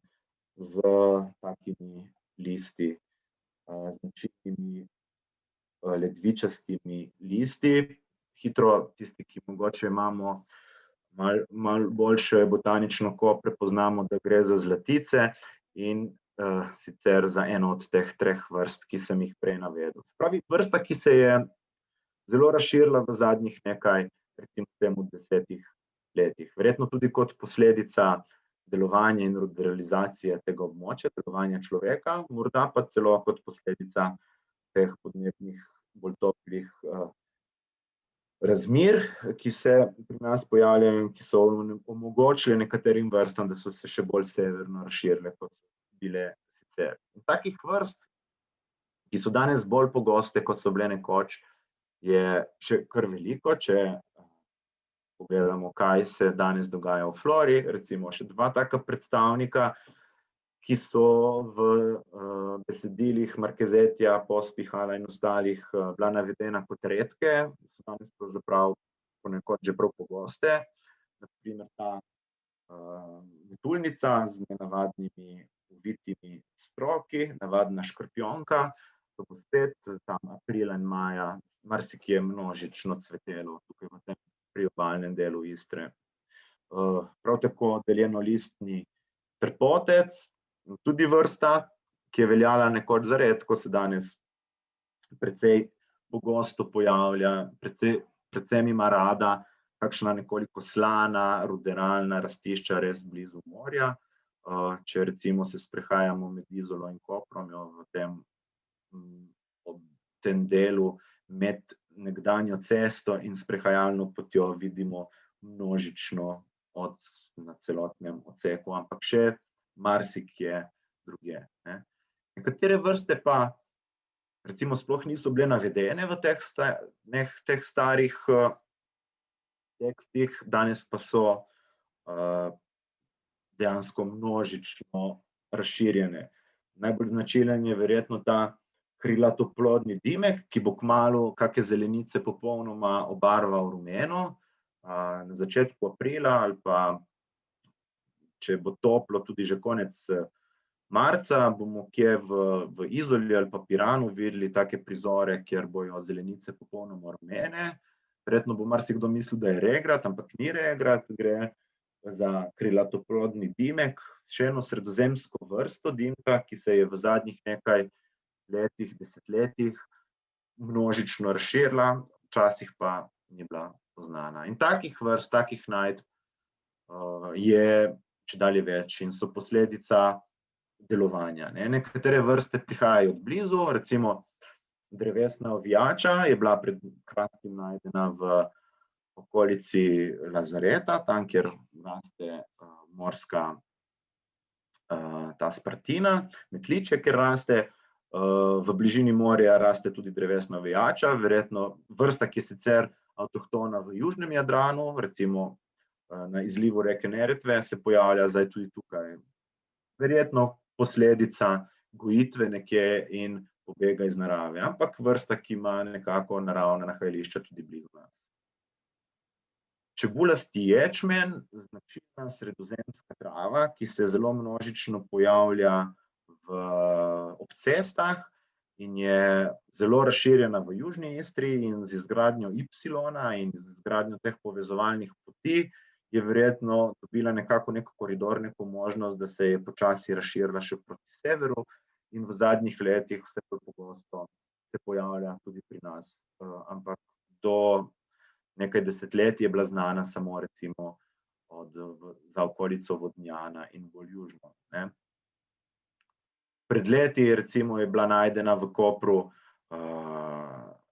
z takimi listi, značilnimi ledvičastimi listi. Hitro, tisti, ki mogoče imamo malo boljše botanično oko, prepoznamo, da gre za zlatice in sicer za eno od teh treh vrst, ki sem jih prej navedel. Se pravi, vrsta, ki se je zelo razširila v zadnjih nekaj, recimo temu 10 letih. Verjetno tudi kot posledica delovanja in realizacije tega območja, delovanja človeka, morda pa celo kot posledica teh podnebnih bolj toplih razmer, ki se pri nas pojavljajo in ki so omogočili nekaterim vrstam, da so se še bolj severno razširile, kot bile sicer. In takih vrst, ki so danes bolj pogoste, kot so bile nekoč, je še kar veliko. Če pogledamo, kaj se danes dogaja v flori, recimo še dva taka predstavnika, ki so v besedilih Markezetja, Pospihala in ostalih bila navedena kot redke, so danes pravzaprav ponekod že prav pogoste. Na primer ta metulnica z nenavadnimi ovitimi stroki, navadna škorpionka, to bo spet tam aprila in maja marsikje množično cvetelo tukaj v tem priobalnem delu Istre. Prav tako deljenolistni trpotec, tudi vrsta, ki je veljala nekoč za redko, se danes precej pogosto pojavlja, predvsem ima rada kakšna nekoliko slana, ruderalna rastišča res blizu morja. Če recimo se sprehajamo med Izolo in Koprom, v tem delu med nekdanjo cesto in sprehajalno potjo vidimo množično na celotnem odseku, ampak še marsikje drugje. Nekatere vrste pa recimo sploh niso bile navedene v teh starih tekstih, danes pa so dejansko množično razširjene. Najbolj značilen je verjetno ta krilatoplodni dimek, ki bo kmalu kake zelenice popolnoma obarval rumeno, na začetku aprila ali pa, če bo toplo, tudi že konec marca, bomo kje v Izoli ali pa Piranu videli take prizore, kjer bojo zelenice popolnoma rumene. Verjetno bo marsikdo mislil, da je regrat, ampak ni regrat, gre za krilatoplodni dimek, še eno sredozemsko vrsto dimka, ki se je v zadnjih nekaj letih, desetletjih množično razširila, včasih pa ni bila poznana. In takih vrst, takih najdb je čedalje več in so posledica delovanja. Nekatere vrste prihajajo od blizu, recimo drevesna ovijača je bila pred kratkim najdena v okolici Lazareta, tam, kjer raste morska ta spartina, metličje, kjer raste, v bližini morja raste tudi drevesna ovijača, verjetno vrsta, ki je sicer avtohtona v južnem Jadranu, recimo na izlivu reke Neretve, se pojavlja zdaj tudi tukaj. Verjetno posledica gojitve nekje in pobega iz narave, ampak vrsta, ki ima nekako naravna nahajališča tudi blizu nas. Čebulasti ječmen, značilna sredozemska trava, ki se zelo množično pojavlja ob cestah in je zelo razširjena v južni Istri in z izgradnjo Y in z izgradnjo teh povezovalnih poti je verjetno dobila nekako neko koridor, neko možnost, da se je počasi razširila še proti severu in v zadnjih letih vse bolj pogosto se pojavlja tudi pri nas. Ampak do nekaj desetletij je bila znana samo recimo za okolico Vodnjana in bolj južno. Pred leti recimo je bila najdena v Kopru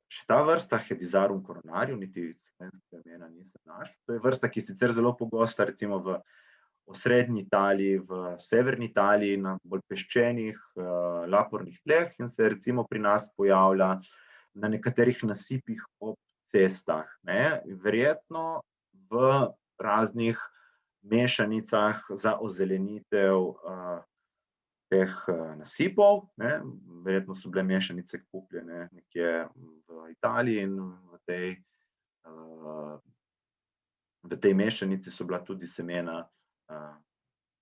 še ta vrsta Hedisarum coronarium, niti slovenskega imena nisem našel. To je vrsta, ki je sicer zelo pogosta recimo v osrednji Italiji, v severni Italiji, na bolj peščenih, lapornih tleh in se recimo pri nas pojavlja na nekaterih nasipih ob cestah. Verjetno v raznih mešanicah za ozelenitev teh nasipov, verjetno so bile mešanice kupljene nekje v Italiji in v tej mešanici so bila tudi semena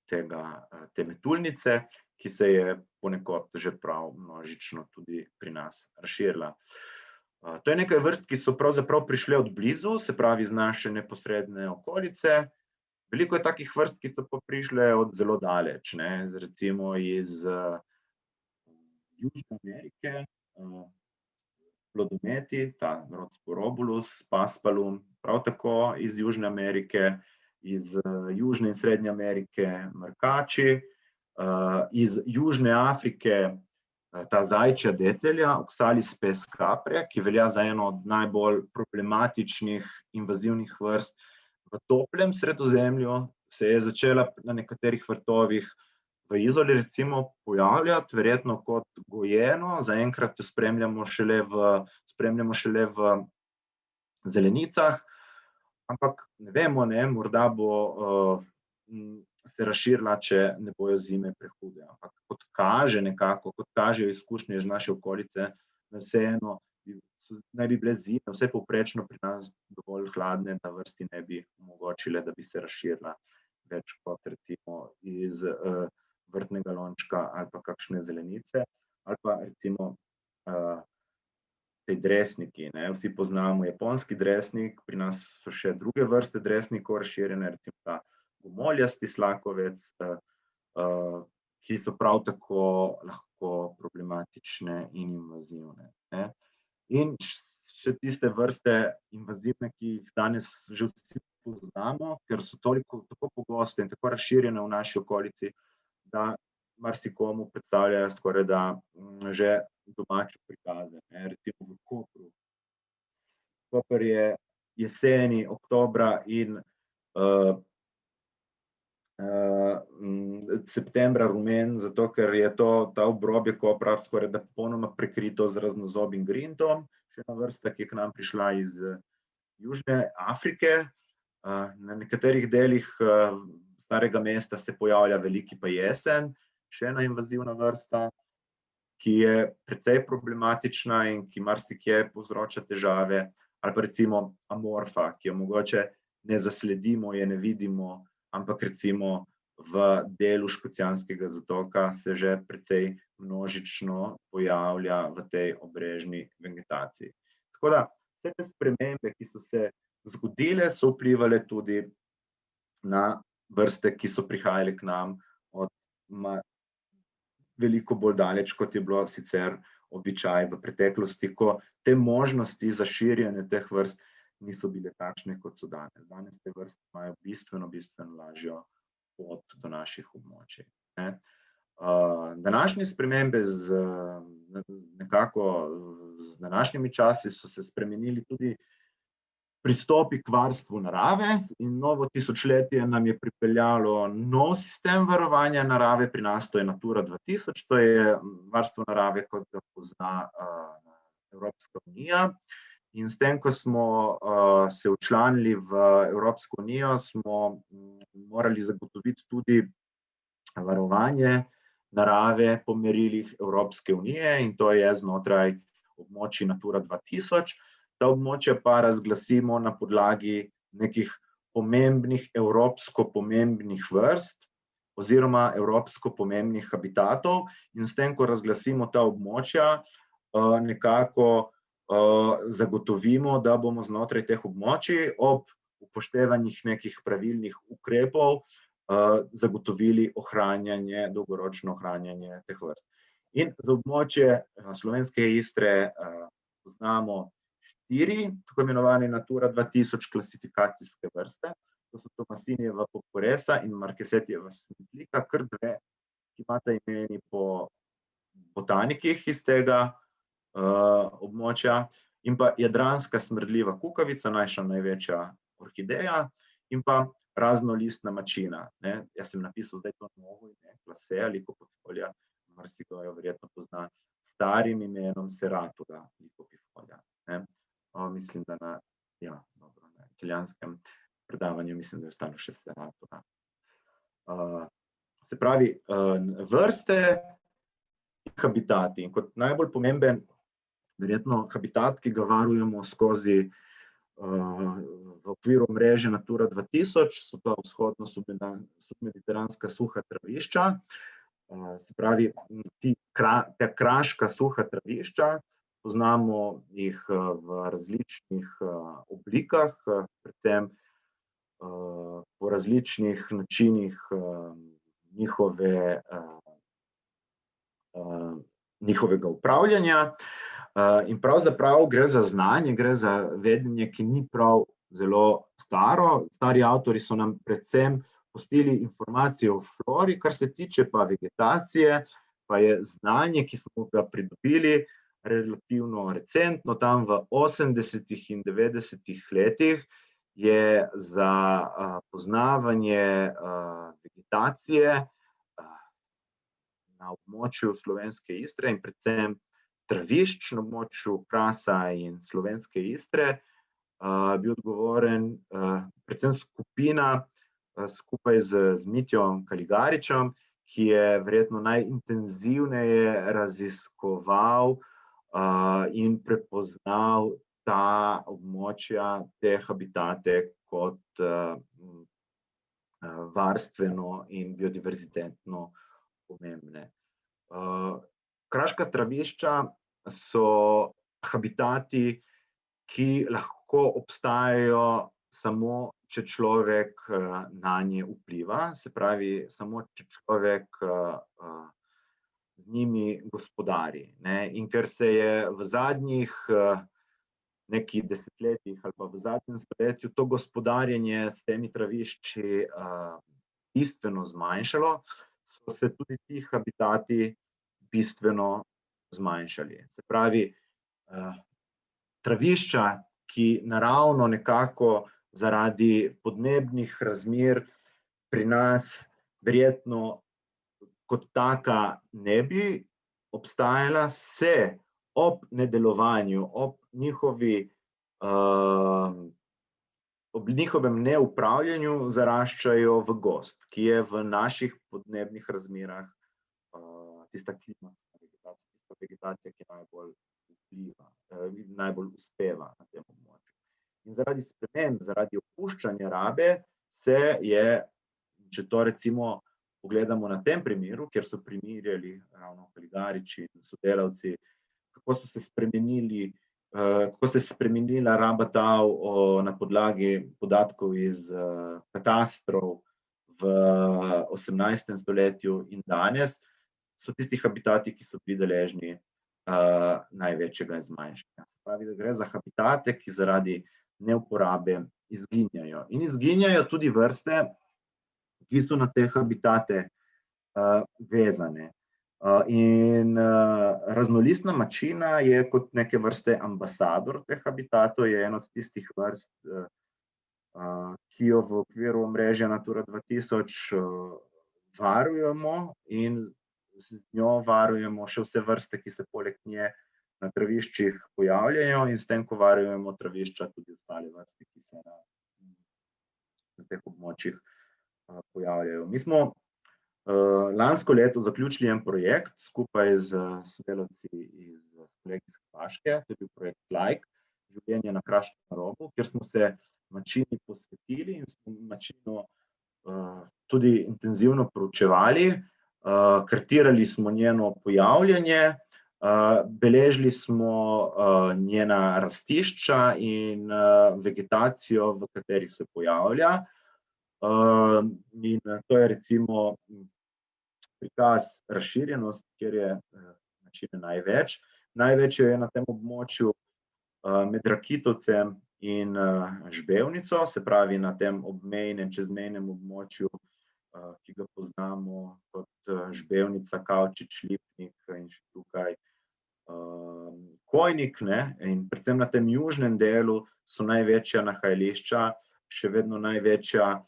te metulnice, ki se je ponekod že prav množično tudi pri nas razširila. To je nekaj vrst, ki so pravzaprav prišle od blizu, se pravi iz naše neposredne okolice. Veliko je takih vrst, ki so pa prišle od zelo daleč, recimo iz Južne Amerike, plodometi, ta rod Sporobulus, Paspalum, prav tako iz Južne Amerike, iz Južne in Srednje Amerike mrkači, iz Južne Afrike ta zajčja detelja, Oxalis pes capre, ki velja za eno od najbolj problematičnih invazivnih vrst v toplem Sredozemlju, se je začela na nekaterih vrtovih v Izoli recimo pojavljati, verjetno kot gojeno, zaenkrat jo spremljamo šele v zelenicah, ampak ne vemo, morda bo se razširila, če ne bojo zime prehude. Ampak kot kaže nekako, kot kažejo izkušnje iz naše okolice, vseeno naj bi bile zime vse povprečno pri nas dovolj hladne, da vrsti ne bi omogočile, da bi se razširila več kot recimo iz vrtnega lončka ali pa kakšne zelenice, ali pa recimo tej dresniki. Vsi poznamo japonski dresnik, pri nas so še druge vrste dresnikov razširjene, recimo ta gomoljasti slakovec, ki so prav tako lahko problematične in invazivne. In še tiste vrste invazivne, ki jih danes že vsi poznamo, ker so tako pogoste in tako razširjene v naši okolici, da marsikomu predstavljajo skorajda že domače prikaze. Recimo v Kopru. Koper je jeseni, oktobra in septembra rumen, zato ker je ta obrobje kopra skoraj da popolnoma prekrito z raznozobim grintom. Še ena vrsta, ki je k nam prišla iz Južne Afrike. Na nekaterih delih starega mesta se pojavlja veliki pajesen, še ena invazivna vrsta, ki je precej problematična in ki marsikje povzroča težave, ali pa recimo amorfa, ki jo mogoče ne zasledimo, je ne vidimo, ampak recimo v delu Škocjanskega zatoka se že precej množično pojavlja v tej obrežni vegetaciji. Tako da vse te spremembe, ki so se zgodile, so vplivale tudi na vrste, ki so prihajale k nam od veliko bolj daleč, kot je bilo sicer običaj v preteklosti, ko te možnosti za širjenje teh vrst niso bile takšne, kot so danes. Danes te vrste imajo bistveno lažjo pot do naših območij. Današnje spremembe nekako z današnjimi časi so se spremenili tudi pristopi k varstvu narave in novo tisočletje nam je pripeljalo nov sistem varovanja narave, pri nas to je Natura 2000, to je varstvo narave, kot ga pozna Evropska unija. In s tem, ko smo se včlanili v Evropsko unijo, smo morali zagotoviti tudi varovanje narave po merilih Evropske unije in to je znotraj območij Natura 2000. Ta območja pa razglasimo na podlagi nekih pomembnih, evropsko pomembnih vrst oziroma evropsko pomembnih habitatov in s tem, ko razglasimo ta območja, nekako zagotovimo, da bomo znotraj teh območij ob upoštevanih nekih pravilnih ukrepov zagotovili ohranjanje, dolgoročno ohranjanje teh vrst. In za območje Slovenske Istre poznamo 4 tako imenovane Natura 2000 klasifikacijske vrste, to so Tomasinijeva poporesa in Marquesetijeva smetlika, kar 2, ki imata imeni po botanikih iz tega območja, in pa jadranska smrdljiva kukavica, naša največja orhideja, in pa raznolistna mačina. Jaz sem napisal zdaj to novo ime, Klase ali Likopifolja, marsikdo jo verjetno pozna s starim imenom Seratuga Likopifolja. Mislim, da na italijanskem predavanju mislim, da je ostalo še Seratuga. Se pravi, vrste in habitati. In kot najbolj pomemben, verjetno habitat, ki ga varujemo skozi v okviru mreže Natura 2000, so to vzhodno submediteranska suha travišča. Se pravi, ta kraška suha travišča, poznamo jih v različnih oblikah, predvsem po različnih načinih njihovega upravljanja. In pravzaprav gre za znanje, gre za vedenje, ki ni prav zelo staro. Stari avtorji so nam predvsem pustili informacije o flori, kar se tiče pa vegetacije, pa je znanje, ki smo ga pridobili, relativno recentno, tam v 80. in 90. letih je za poznavanje vegetacije na območju Slovenske Istre in predvsem travišč na območju Krasa in Slovenske Istre bil odgovoren predvsem skupina skupaj z Mitjom Kaligaričem, ki je verjetno najintenzivneje raziskoval in prepoznal ta območja, te habitate kot varstveno in biodiverzitetno pomembne. Kraška travišča so habitati, ki lahko obstajajo samo, če človek nanje vpliva, se pravi, samo če človek z njimi gospodari. In ker se je v zadnjih nekih desetletjih ali pa v zadnjem stoletju to gospodarjenje s temi travišči bistveno zmanjšalo, so se tudi ti habitati bistveno zmanjšali. Se pravi, travišča, ki naravno nekako zaradi podnebnih razmer pri nas verjetno kot taka ne bi obstajala, se ob nedelovanju, ob njihovem neupravljanju zaraščajo v gozd, ki je v naših podnebnih razmerah tista klimatska vegetacija, tista vegetacija, ki najbolj vpliva, najbolj uspeva na tem območju. In zaradi sprememb, zaradi opuščanja rabe se je, če to recimo pogledamo na tem primeru, kjer so primerjali ravno Kaligarič in sodelavci, kako se je spremenila raba tal na podlagi podatkov iz katastrov v 18. stoletju in danes, so tisti habitati, ki so bili deležni največjega zmanjšanja. Se pravi, da gre za habitate, ki zaradi neuporabe izginjajo. In izginjajo tudi vrste, ki so na te habitate vezane. In raznolistna mačina je kot neke vrste ambasador teh habitatov, je en od tistih vrst, ki jo v okviru omrežja Natura 2000 varujemo in z njo varujemo še vse vrste, ki se poleg nje na traviščih pojavljajo, in s tem, ko varujemo travišča, tudi ostale vrste, ki se na teh območjih pojavljajo. Mi smo lansko leto zaključili en projekt skupaj z sodelavci iz kolegi iz Hrvaške, to je bil projekt Like, življenje na kraškem robu, kjer smo se mačini posvetili in smo mačino tudi intenzivno proučevali, kartirali smo njeno pojavljanje, beležili smo njena rastišča in vegetacijo, v kateri se pojavlja. In to je recimo prikaz razširjenosti, kjer je mačine največ. Največ je na tem območju med Rakitovcem in Žbevnico, se pravi na tem obmejnem, čezmejnem območju, ki ga poznamo kot Žbevnica, Kavčič, Lipnik in še tukaj Kojnik, ne, in predvsem na tem južnem delu so največja nahajališča, še vedno največja,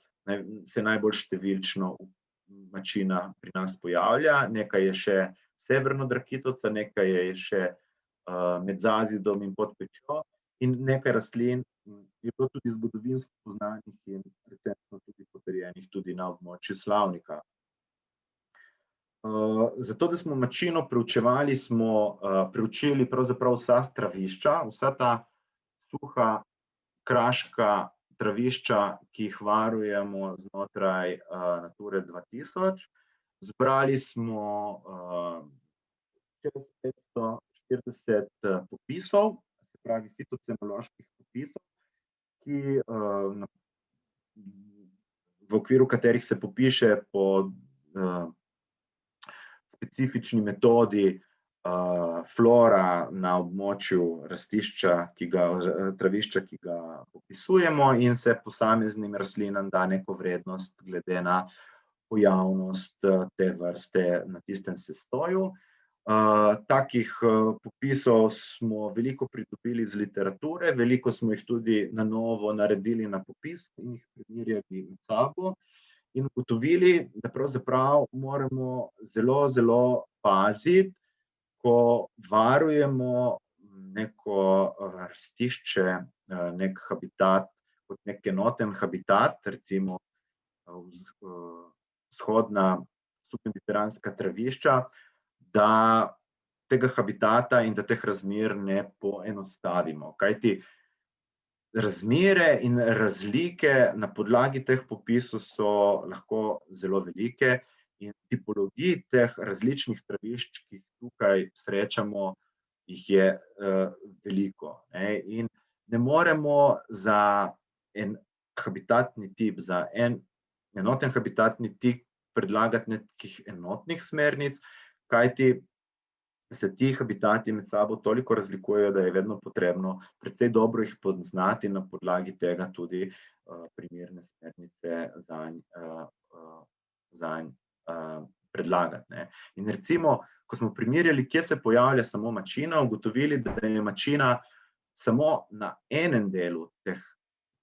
se najbolj številčno mačina pri nas pojavlja, nekaj je še severno od Rakitovca, nekaj je še med Zazidom in Podpečjo in nekaj rastlin je bilo tudi zgodovinsko poznanih in recentno tudi potrjenih tudi na območju Slavnika. Zato, da smo mačino preučevali, smo preučili pravzaprav vsa travišča, vsa ta suha kraška travišča, ki jih varujemo znotraj Nature 2000. Zbrali smo čez 540 popisov, se pravi fitocenoloških popisov, ki v okviru katerih se popiše po specifični metodi flora na območju rastišča, travišča, ki ga popisujemo, in se posameznim rastlinam da neko vrednost glede na pojavnost te vrste na tistem sestoju. Takih popisov smo veliko pridobili iz literature, veliko smo jih tudi na novo naredili na popis in jih primerjali med sabo in ugotovili, da pravzaprav moramo zelo, zelo paziti, ko varujemo neko rastišče, nek habitat, kot nek enoten habitat, recimo vzhodna submediteranska travišča, da tega habitata in da teh razmer ne poenostavimo. Kajti razmere in razlike na podlagi teh popisov so lahko zelo velike in tipologij teh različnih travišč, ki jih tukaj srečamo, jih je veliko. In ne moremo za en habitatni tip, za en enoten habitatni tip predlagati nekih enotnih smernic, kajti se ti habitati med sabo toliko razlikujejo, da je vedno potrebno precej dobro jih poznati, na podlagi tega tudi primerne smernice zanj predlagati. In recimo, ko smo primerjali, kje se pojavlja samo mačina, ugotovili, da je mačina samo na enem delu teh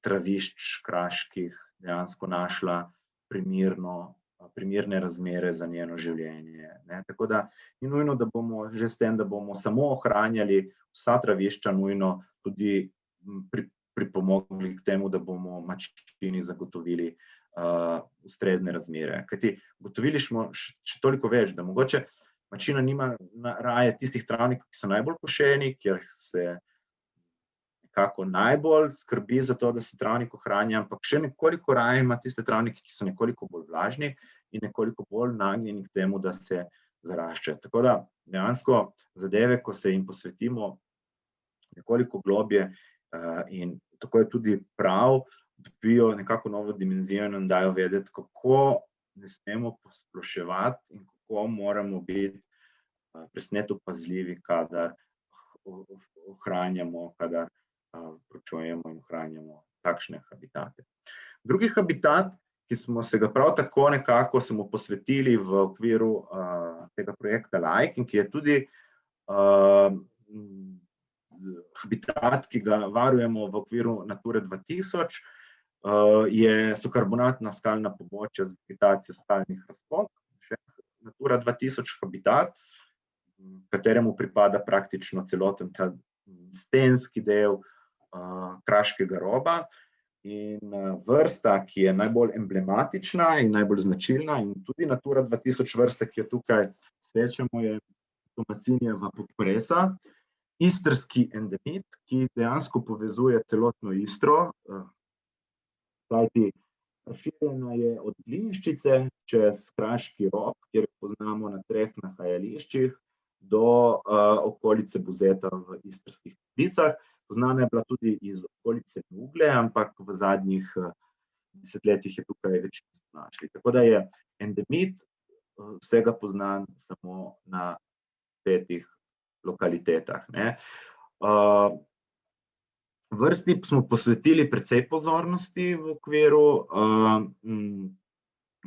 travišč kraških dejansko našla primerno primerne razmere za njeno življenje. Ne. Tako da ni nujno, da bomo že s tem, da bomo samo ohranjali vsa travišča, nujno tudi pripomogli k temu, da bomo mačkini zagotovili ustrezne razmere. Kajti ugotovili smo še toliko več, da mogoče mačina nima raje tistih travnikov, ki so najbolj košeni, kjer se nekako najbolj skrbi za to, da se travnik ohranja, ampak še nekoliko raje ima tiste travnike, ki so nekoliko bolj vlažni in nekoliko bolj nagnjeni k temu, da se zaraščajo. Tako da dejansko zadeve, ko se jim posvetimo nekoliko globje, in tako je tudi prav, dobijo nekako novo dimenzijo in nam dajo vedeti, kako ne smemo posploševati in kako moramo biti presneto pazljivi, kadar ohranjamo, kadar proučujemo in ohranjamo takšne habitate. Drugi habitat, ki smo se ga prav tako nekako posvetili v okviru tega projekta Like in ki je tudi habitat, ki ga varujemo v okviru Nature 2000, so karbonatna skalna pobočja z vegetacijo skalnih razpok, še Natura 2000 habitat, kateremu pripada praktično celoten ta stenski del kraškega roba. In vrsta, ki je najbolj emblematična in najbolj značilna in tudi Natura 2000 vrsta, ki jo tukaj srečamo, je Tomasinijeva podpresa, istrski endemit, ki dejansko povezuje celotno Istro, kajti razširjena je od Glinščice čez Kraški rob, kjer poznamo na 3 nahajališčih, do okolice Buzeta v Istrskih Toplicah. Poznana je bila tudi iz okolice Nugle, ampak v zadnjih desetletjih je tukaj več nismo našli. Tako da je endemit vsega poznan samo na 5 lokalitetah. Vrsti smo posvetili precej pozornosti v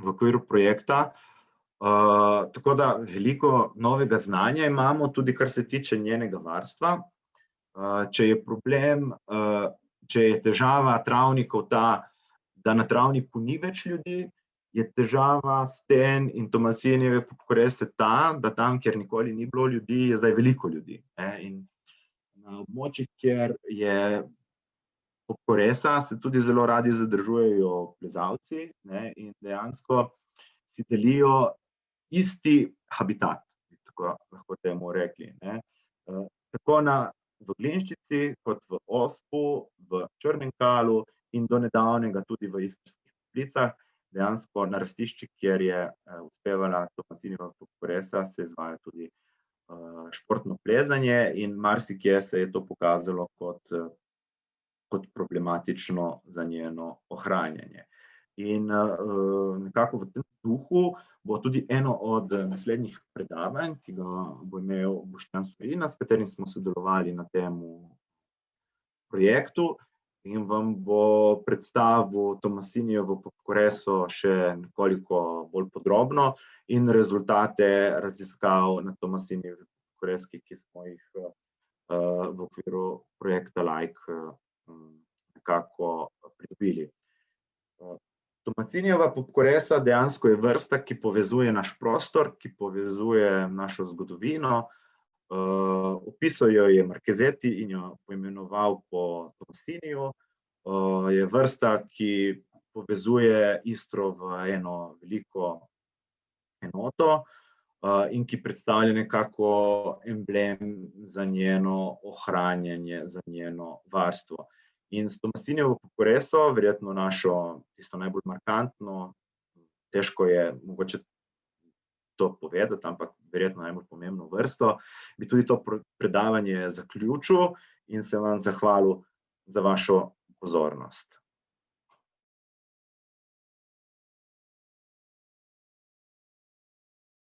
okviru projekta, tako da veliko novega znanja imamo, tudi kar se tiče njenega varstva. Če je problem, če je težava travnikov ta, da na travniku ni več ljudi, je težava sten in Tomasinijeve podprese ta, da tam, kjer nikoli ni bilo ljudi, je zdaj veliko ljudi. In na območjih, kjer je podpresa, se tudi zelo radi zadržujejo plezalci, in dejansko si delijo isti habitat, tako lahko temu rekli. Tako v Glinščici, kot v Ospu, v Črnem Kalu in do nedavnega tudi v Istrskih Toplicah, dejansko na rastiščih, kjer je uspevala Tomasinijeva podpresa, se izvaja tudi športno plezanje in marsikje se je to pokazalo kot problematično za njeno ohranjanje. In nekako v tem duhu bo tudi eno od naslednjih predavanj, ki ga bo imel Boštjan Sojina, s katerim smo sodelovali na tem projektu, in vam bo predstavil Tomasinijevo podpreso še nekoliko bolj podrobno in rezultate raziskav na Tomasinijevi podpreski, ki smo jih v okviru projekta Like nekako pridobili. Tomasinijeva podpresa dejansko je vrsta, ki povezuje naš prostor, ki povezuje našo zgodovino. Opisal jo je Marquesetti in jo poimenoval po Tomasiniju. Je vrsta, ki povezuje Istro v eno veliko enoto in ki predstavlja nekako emblem za njeno ohranjanje, za njeno varstvo. In s Tomasinijevo podpreso, verjetno našo tisto najbolj markantno, težko je mogoče to povedati, ampak verjetno najbolj pomembno vrsto, bi tudi to predavanje zaključil in se vam zahvalil za vašo pozornost.